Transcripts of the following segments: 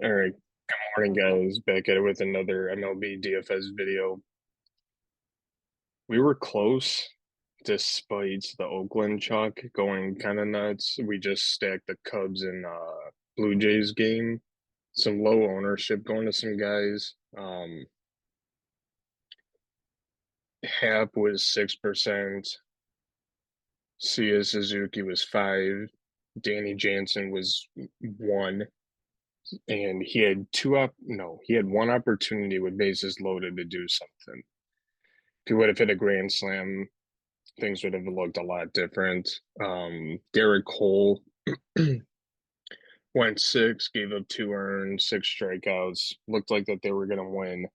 All right, good morning, guys. Back at it with another MLB DFS video. We were close despite the Oakland chalk going kind of nuts. We just stacked the Cubs and Blue Jays game. Some low ownership going to some guys. Hap was 6%. Sia Suzuki was 5. Danny Jansen was 1. And he had he had one opportunity with bases loaded to do something. If he would have hit a grand slam, things would have looked a lot different. Garrett Cole went 6, gave up 2 earned, 6 strikeouts. Looked like that they were going to win.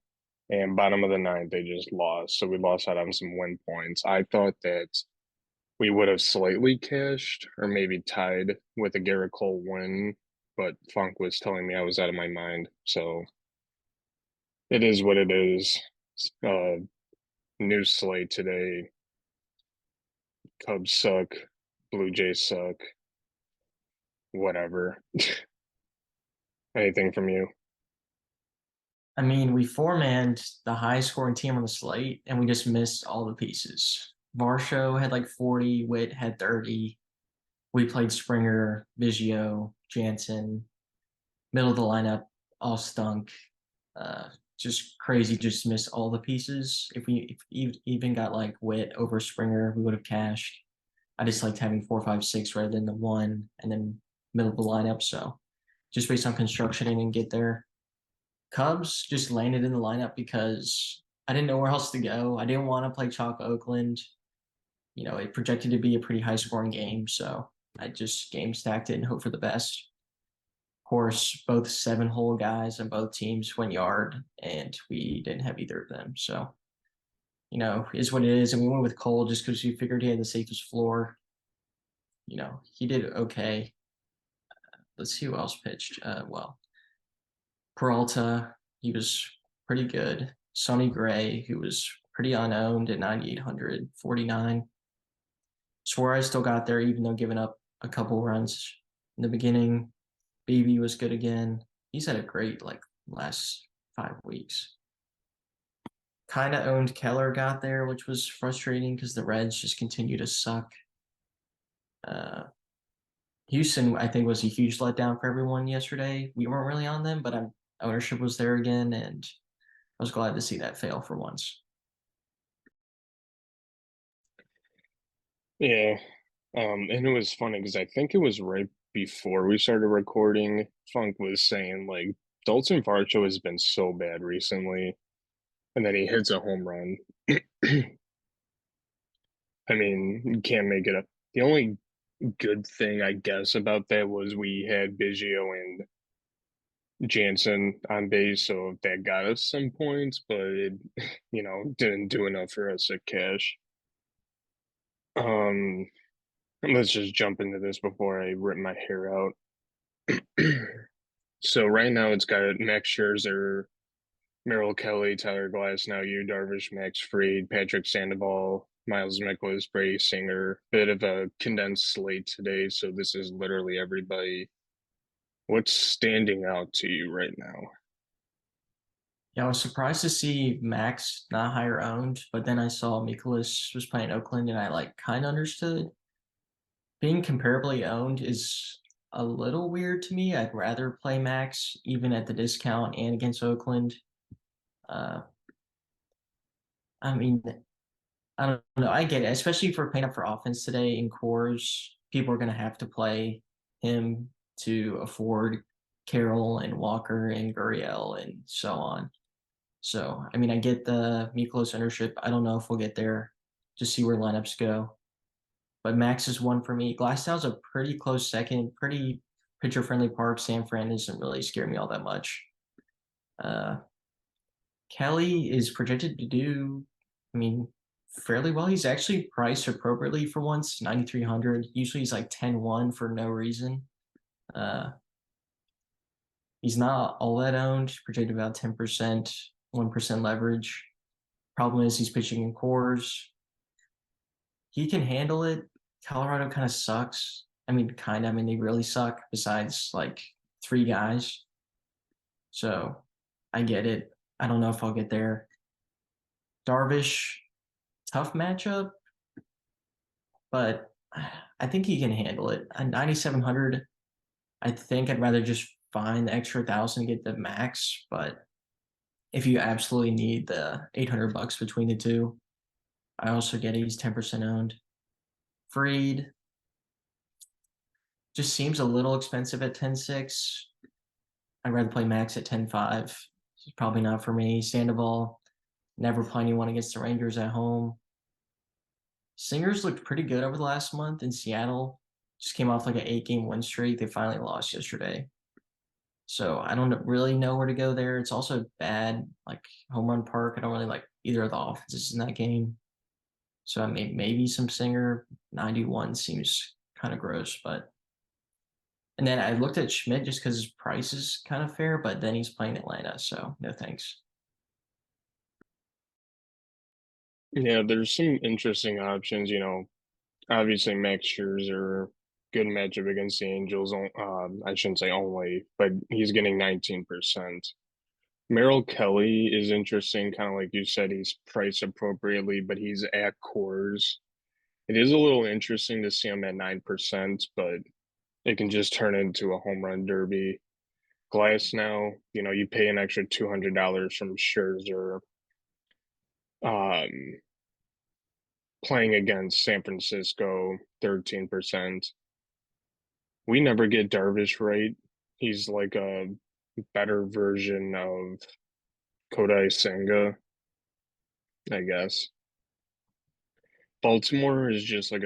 And bottom of the ninth, they just lost. So we lost out on some win points. I thought that we would have slightly cashed or maybe tied with a Garrett Cole win, but Funk was telling me I was out of my mind. So it is what it is. Uh, New slate today. Cubs suck. Blue Jays suck. Whatever. Anything from you? I mean, we four-manned the highest scoring team on the slate, and we just missed all the pieces. Varsho had like 40, Witt had 30. We played Springer, Biggio, Jansen, middle of the lineup, all stunk. Just crazy, just missed all the pieces. If even got like Witt over Springer, we would have cashed. I just liked having 4, 5, 6 rather than the one and then middle of the lineup. So just based on construction, I didn't get there. Cubs just landed in the lineup because I didn't know where else to go. I didn't want to play Chalk Oakland. It projected to be a pretty high scoring game, so I just game stacked it and hope for the best. Of course, both 7 hole guys on both teams went yard, and we didn't have either of them. So, is what it is. And we went with Cole just because we figured he had the safest floor. He did okay. Let's see who else pitched. Peralta, he was pretty good. Sonny Gray, who was pretty unowned at 9,800, 49. Suarez still got there, even though giving up a couple runs in the beginning. Beebe was good again. He's had a great last 5 weeks. Kind of owned Keller got there, which was frustrating because the Reds just continue to suck. Uh, Houston, I think, was a huge letdown for everyone yesterday. We weren't really on them, but ownership was there again, and I was glad to see that fail for once. Yeah. And it was funny because I think it was right before we started recording. Funk was saying like Dalton Varsho has been so bad recently, and then he hits a home run. I mean, you can't make it up. The only good thing I guess about that was we had Biggio and Jansen on base, so that got us some points, but it, didn't do enough for us at cash. Um, let's just jump into this before I rip my hair out. So right now it's got Max Scherzer, Merrill Kelly, Tyler Glasnow, Yu Darvish, Max Fried, Patrick Sandoval, Miles Mikolas, Brady Singer. Bit of a condensed slate today, so this is literally everybody. What's standing out to you right now? Yeah, I was surprised to see Max not higher owned, but then I saw Mikolas was playing Oakland, and I kind of understood. Being comparably owned is a little weird to me. I'd rather play Max even at the discount and against Oakland. Uh, I mean, I don't know. I get it, especially if we're paying up for offense today in cores. People are going to have to play him to afford Carroll and Walker and Gurriel and so on. So, I mean, I get the Miklos ownership. I don't know if we'll get there. Just see where lineups go. But Max is one for me. Glasnow's a pretty close second, pretty pitcher friendly park. San Fran doesn't really scare me all that much. Uh, Kelly is projected to do, I mean, fairly well. He's actually priced appropriately for once, 9,300. Usually he's like 10-1 for no reason. Uh, he's not all that owned, projected about 10%, 1% leverage. Problem is he's pitching in cores. He can handle it. Colorado kind of sucks. I mean, kind of. I mean, they really suck besides like 3 guys. So I get it. I don't know if I'll get there. Darvish, tough matchup, but I think he can handle it. At 9,700, I think I'd rather just find the extra thousand to get the max. But if you absolutely need the 800 bucks between the two, I also get it. He's 10% owned. Freed just seems a little expensive at 10.6. I'd rather play max at 10.5. It's probably not for me. Sandoval, never play anyone against the Rangers at home. Singers looked pretty good over the last month in Seattle. Just came off like an 8 game win streak. They finally lost yesterday. So I don't really know where to go there. It's also bad, like home run park. I don't really like either of the offenses in that game. So I mean, maybe some Singer 91 seems kind of gross, but and then I looked at Schmidt just because his price is kind of fair, but then he's playing Atlanta, so no thanks. Yeah, there's some interesting options. Obviously Max Scherzer, good matchup against the Angels. I shouldn't say only, but he's getting 19%. Merrill Kelly is interesting, kind of like you said, he's priced appropriately, but he's at Coors. It is a little interesting to see him at 9%, but it can just turn into a home run derby. Glass now, you pay an extra $200 from Scherzer, um, playing against San Francisco, 13%. We never get Darvish right. He's like a better version of Kodai Senga, I guess. Baltimore is just like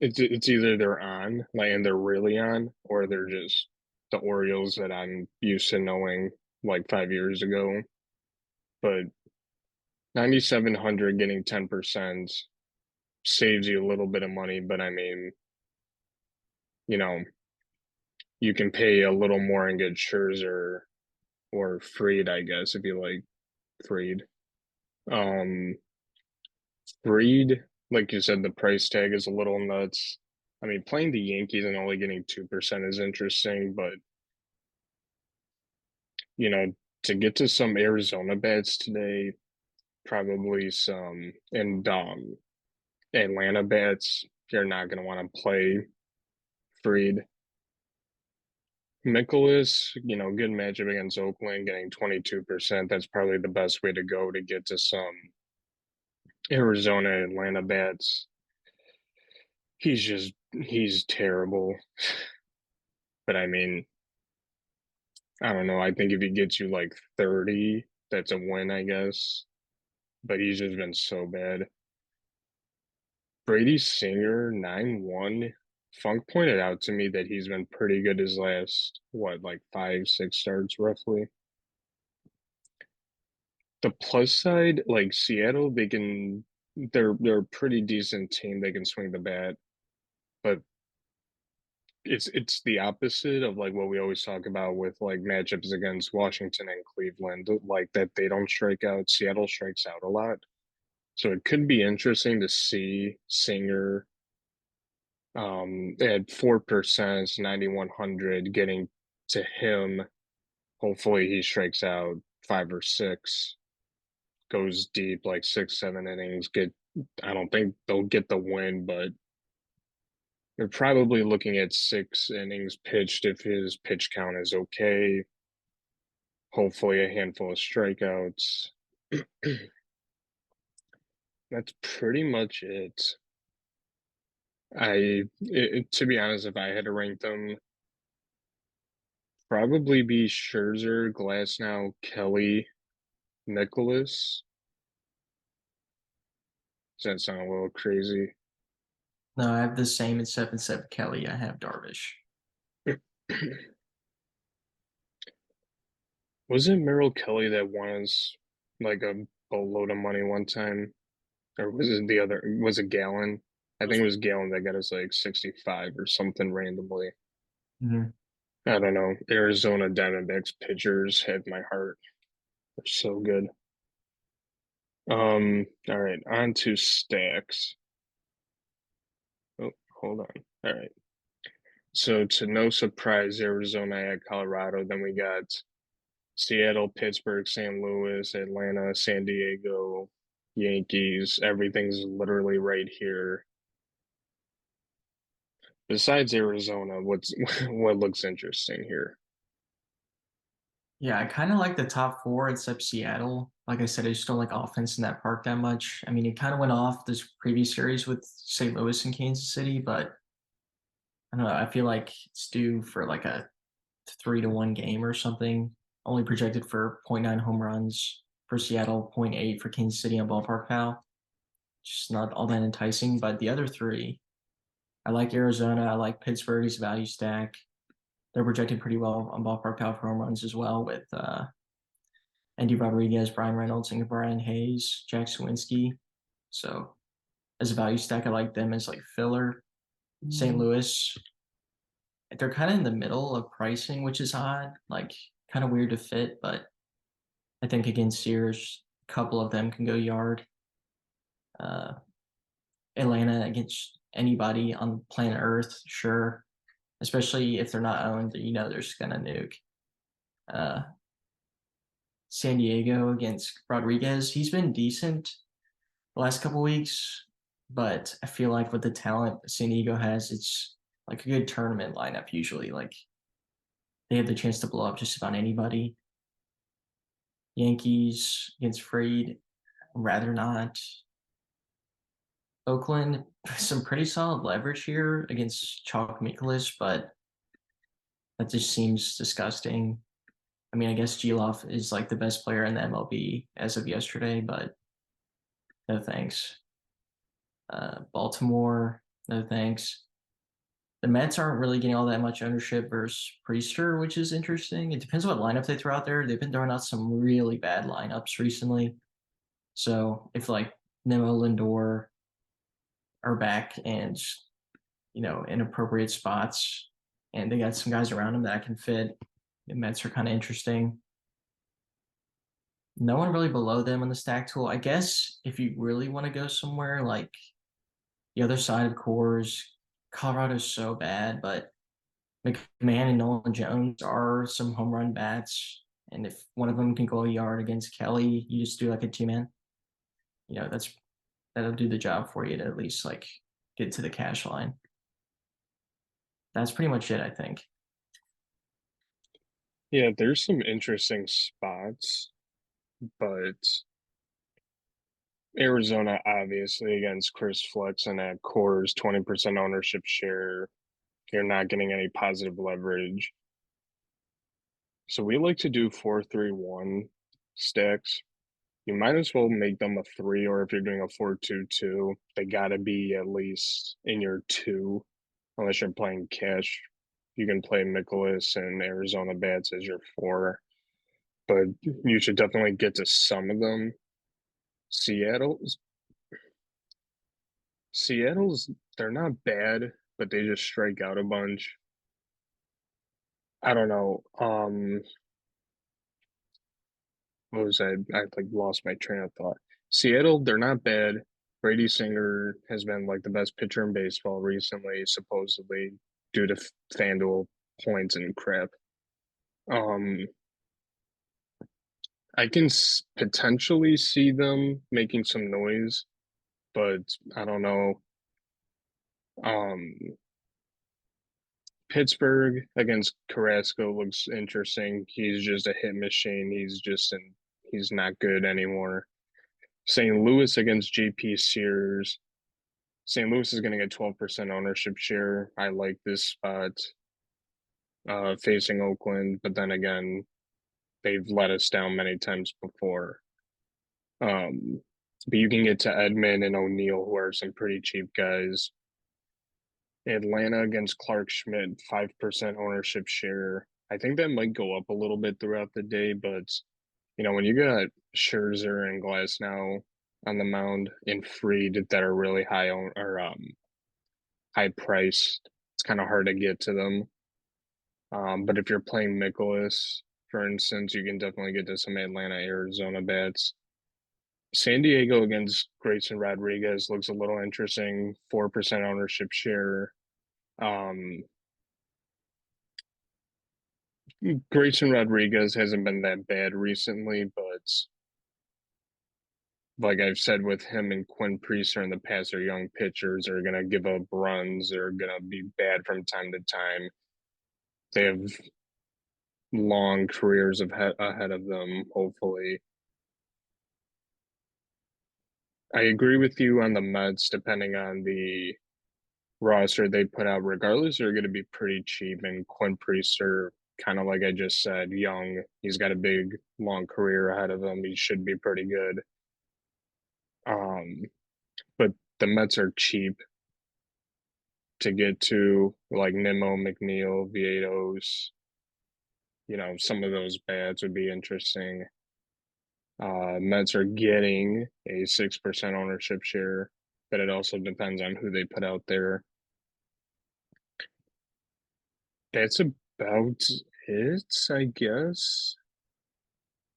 it's either they're on, like and they're really on, or they're just the Orioles that I'm used to knowing like 5 years ago. But 9,700 getting 10% saves you a little bit of money, but I mean, you know, you can pay a little more and get Scherzer or Freed, I guess, if you like Freed. Um, Freed, like you said, the price tag is a little nuts. I mean, playing the Yankees and only getting 2% is interesting, but you know, to get to some Arizona bets today, probably some and Atlanta bets, you're not going to want to play Freed. Nicholas, good matchup against Oakland, getting 22%. That's probably the best way to go to get to some Arizona Atlanta bets. He's terrible. But I mean, I don't know. I think if he gets you like 30, that's a win, I guess. But he's just been so bad. Brady Singer, 9-1. Funk pointed out to me that he's been pretty good his last, what, like 5, 6 starts roughly. The plus side, like Seattle, they're a pretty decent team. They can swing the bat, but it's the opposite of like what we always talk about with like matchups against Washington and Cleveland, like that they don't strike out. Seattle strikes out a lot. So it could be interesting to see Singer at 4%, 9,100 getting to him. Hopefully he strikes out 5 or 6, goes deep like 6, 7 innings. I don't think they'll get the win, but they're probably looking at 6 innings pitched if his pitch count is okay. Hopefully a handful of strikeouts. That's pretty much it. To be honest, if I had to rank them, probably be Scherzer, Glasnow, Kelly, Nicholas. Does that sound a little crazy? No, I have the same except instead of Kelly, I have Darvish. Was it Merrill Kelly that won us like a boatload of money one time? Or was it the other? Was it Gallon? I think it was Gallon that got us like 65 or something randomly. Mhm. I don't know. Arizona Diamondbacks pitchers had my heart. They're so good. All right, on to stacks. Oh, hold on. All right. So to no surprise, Arizona at Colorado. Then we got Seattle, Pittsburgh, St. Louis, Atlanta, San Diego, Yankees. Everything's literally right here. Besides Arizona, what's what looks interesting here? Yeah, I kind of like the top four except Seattle. Like I said, I just don't like offense in that park that much. I mean, it kind of went off this previous series with St. Louis and Kansas City, but I don't know. I feel like it's due for like a 3-1 game or something. Only projected for zero point 0.9 home runs for Seattle, zero point 0.8 for Kansas City on Ballpark Pal. Just not all that enticing. But the other three, I like Arizona. I like Pittsburgh's value stack. They're projected pretty well on Ballpark Pal for home runs as well with Andy Rodriguez, Brian Reynolds, and Brian Hayes, Jack Swinsky. So as a value stack, I like them as like filler. St. Louis, they're kind of in the middle of pricing, which is odd, like kind of weird to fit, but I think against Sears, a couple of them can go yard. Uh, Atlanta against anybody on planet Earth, sure. Especially if they're not owned, they're just gonna nuke. Uh, San Diego against Rodriguez, he's been decent the last couple weeks, but I feel like with the talent San Diego has, it's like a good tournament lineup usually. Like they have the chance to blow up just about anybody. Yankees against Freed, rather not. Oakland, some pretty solid leverage here against Chalk Mikolas, but that just seems disgusting. I mean, I guess Geloff is like the best player in the MLB as of yesterday, but no thanks. Baltimore, no thanks. The Mets aren't really getting all that much ownership versus Priester, which is interesting. It depends what lineup they throw out there. They've been throwing out some really bad lineups recently. So if like Nemo Lindor are back and in appropriate spots, and they got some guys around them that I can fit, the Mets are kind of interesting. No one really below them on the stack tool. I guess if you really want to go somewhere like the other side of Coors, Colorado's so bad, but McMahon and Nolan Jones are some home run bats. And if one of them can go a yard against Kelly, you just do like a two-man. That'll do the job for you to at least like get to the cash line. That's pretty much it, I think. Yeah, there's some interesting spots, but Arizona obviously against Chris Flexen at Coors, 20% ownership share. You're not getting any positive leverage. So we like to do 4-3-1 stacks. You might as well make them a three, or if you're doing a 4-2-2, they gotta be at least in your two, unless you're playing cash. You can play Nicholas and Arizona bats as your four, but you should definitely get to some of them. Seattle's Seattle's they're not bad, but they just strike out a bunch. I don't know. What was I like lost my train of thought. Seattle, they're not bad. Brady Singer has been like the best pitcher in baseball recently, supposedly due to Fanduel points and crap. Um, I can potentially see them making some noise, but I don't know. Um, Pittsburgh against Carrasco looks interesting. He's just a hit machine. He's not good anymore. St. Louis against JP Sears. St. Louis is going to get 12% ownership share. I like this spot facing Oakland, but then again, they've let us down many times before. Um, but you can get to Edman and O'Neill, who are some pretty cheap guys. Atlanta against Clark Schmidt, 5% ownership share. I think that might go up a little bit throughout the day, but when you got Scherzer and Glass now on the mound and Fried that are really high on or high priced, it's kind of hard to get to them. But if you're playing Mikolas, for instance, you can definitely get to some Atlanta, Arizona bats. San Diego against Grayson Rodriguez looks a little interesting. 4% ownership share. Um, Grayson Rodriguez hasn't been that bad recently, but like I've said with him and Quinn Priester in the past, are young pitchers are gonna give up runs, they're gonna be bad from time to time. They have long careers ahead of them, hopefully. I agree with you on the Mets, depending on the roster they put out, regardless, they're going to be pretty cheap. And Quinn Priester, kind of like I just said, young. He's got a big, long career ahead of him. He should be pretty good. Um, but the Mets are cheap to get to, like Nimmo, McNeil, Vietos. Some of those bats would be interesting. Mets are getting a 6% ownership share, but it also depends on who they put out there. That's about it, I guess.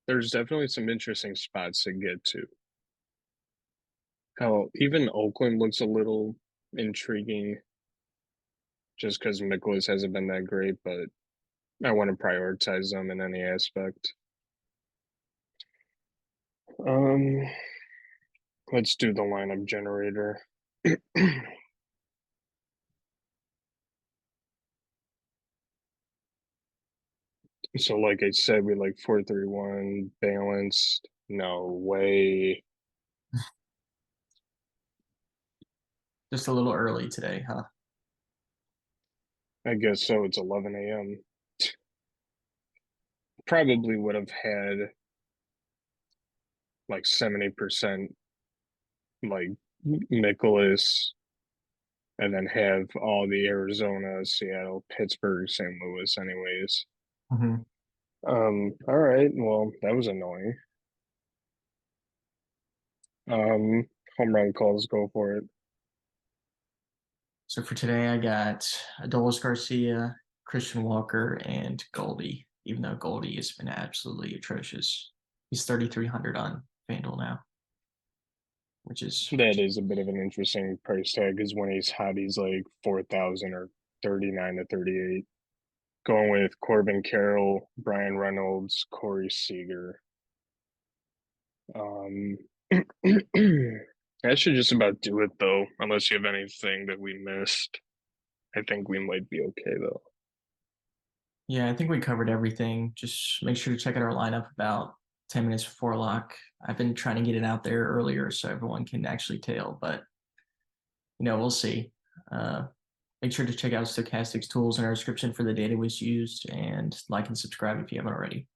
There's definitely some interesting spots to get to. Hell, even Oakland looks a little intriguing just because Mikolas hasn't been that great, but I want to prioritize them in any aspect. Um, let's do the lineup generator. So, like I said, we like 4-3-1 balanced. No way. Just a little early today, huh? I guess so. It's 11 a.m. Probably would have had like 70% like Nicholas, and then have all the Arizona, Seattle, Pittsburgh, St. Louis, anyways. Mm-hmm. All right. Well, that was annoying. Home run calls, go for it. So for today, I got Adolis Garcia, Christian Walker, and Goldie. Even though Goldie has been absolutely atrocious, he's 3,300 on Fanduel now, which is That is a bit of an interesting price tag because when he's hot, he's like 4,000 or 39 to 38. Going with Corbin Carroll, Brian Reynolds, Corey Seager. Um, that should just about do it though, unless you have anything that we missed. I think we might be okay though. yeah. I think we covered everything. Just make sure to check out our lineup about 10 minutes before lock. I've been trying to get it out there earlier so everyone can actually tell, but we'll see. Uh, Make sure to check out Stochastics tools in our description for the data was used, and like and subscribe if you haven't already.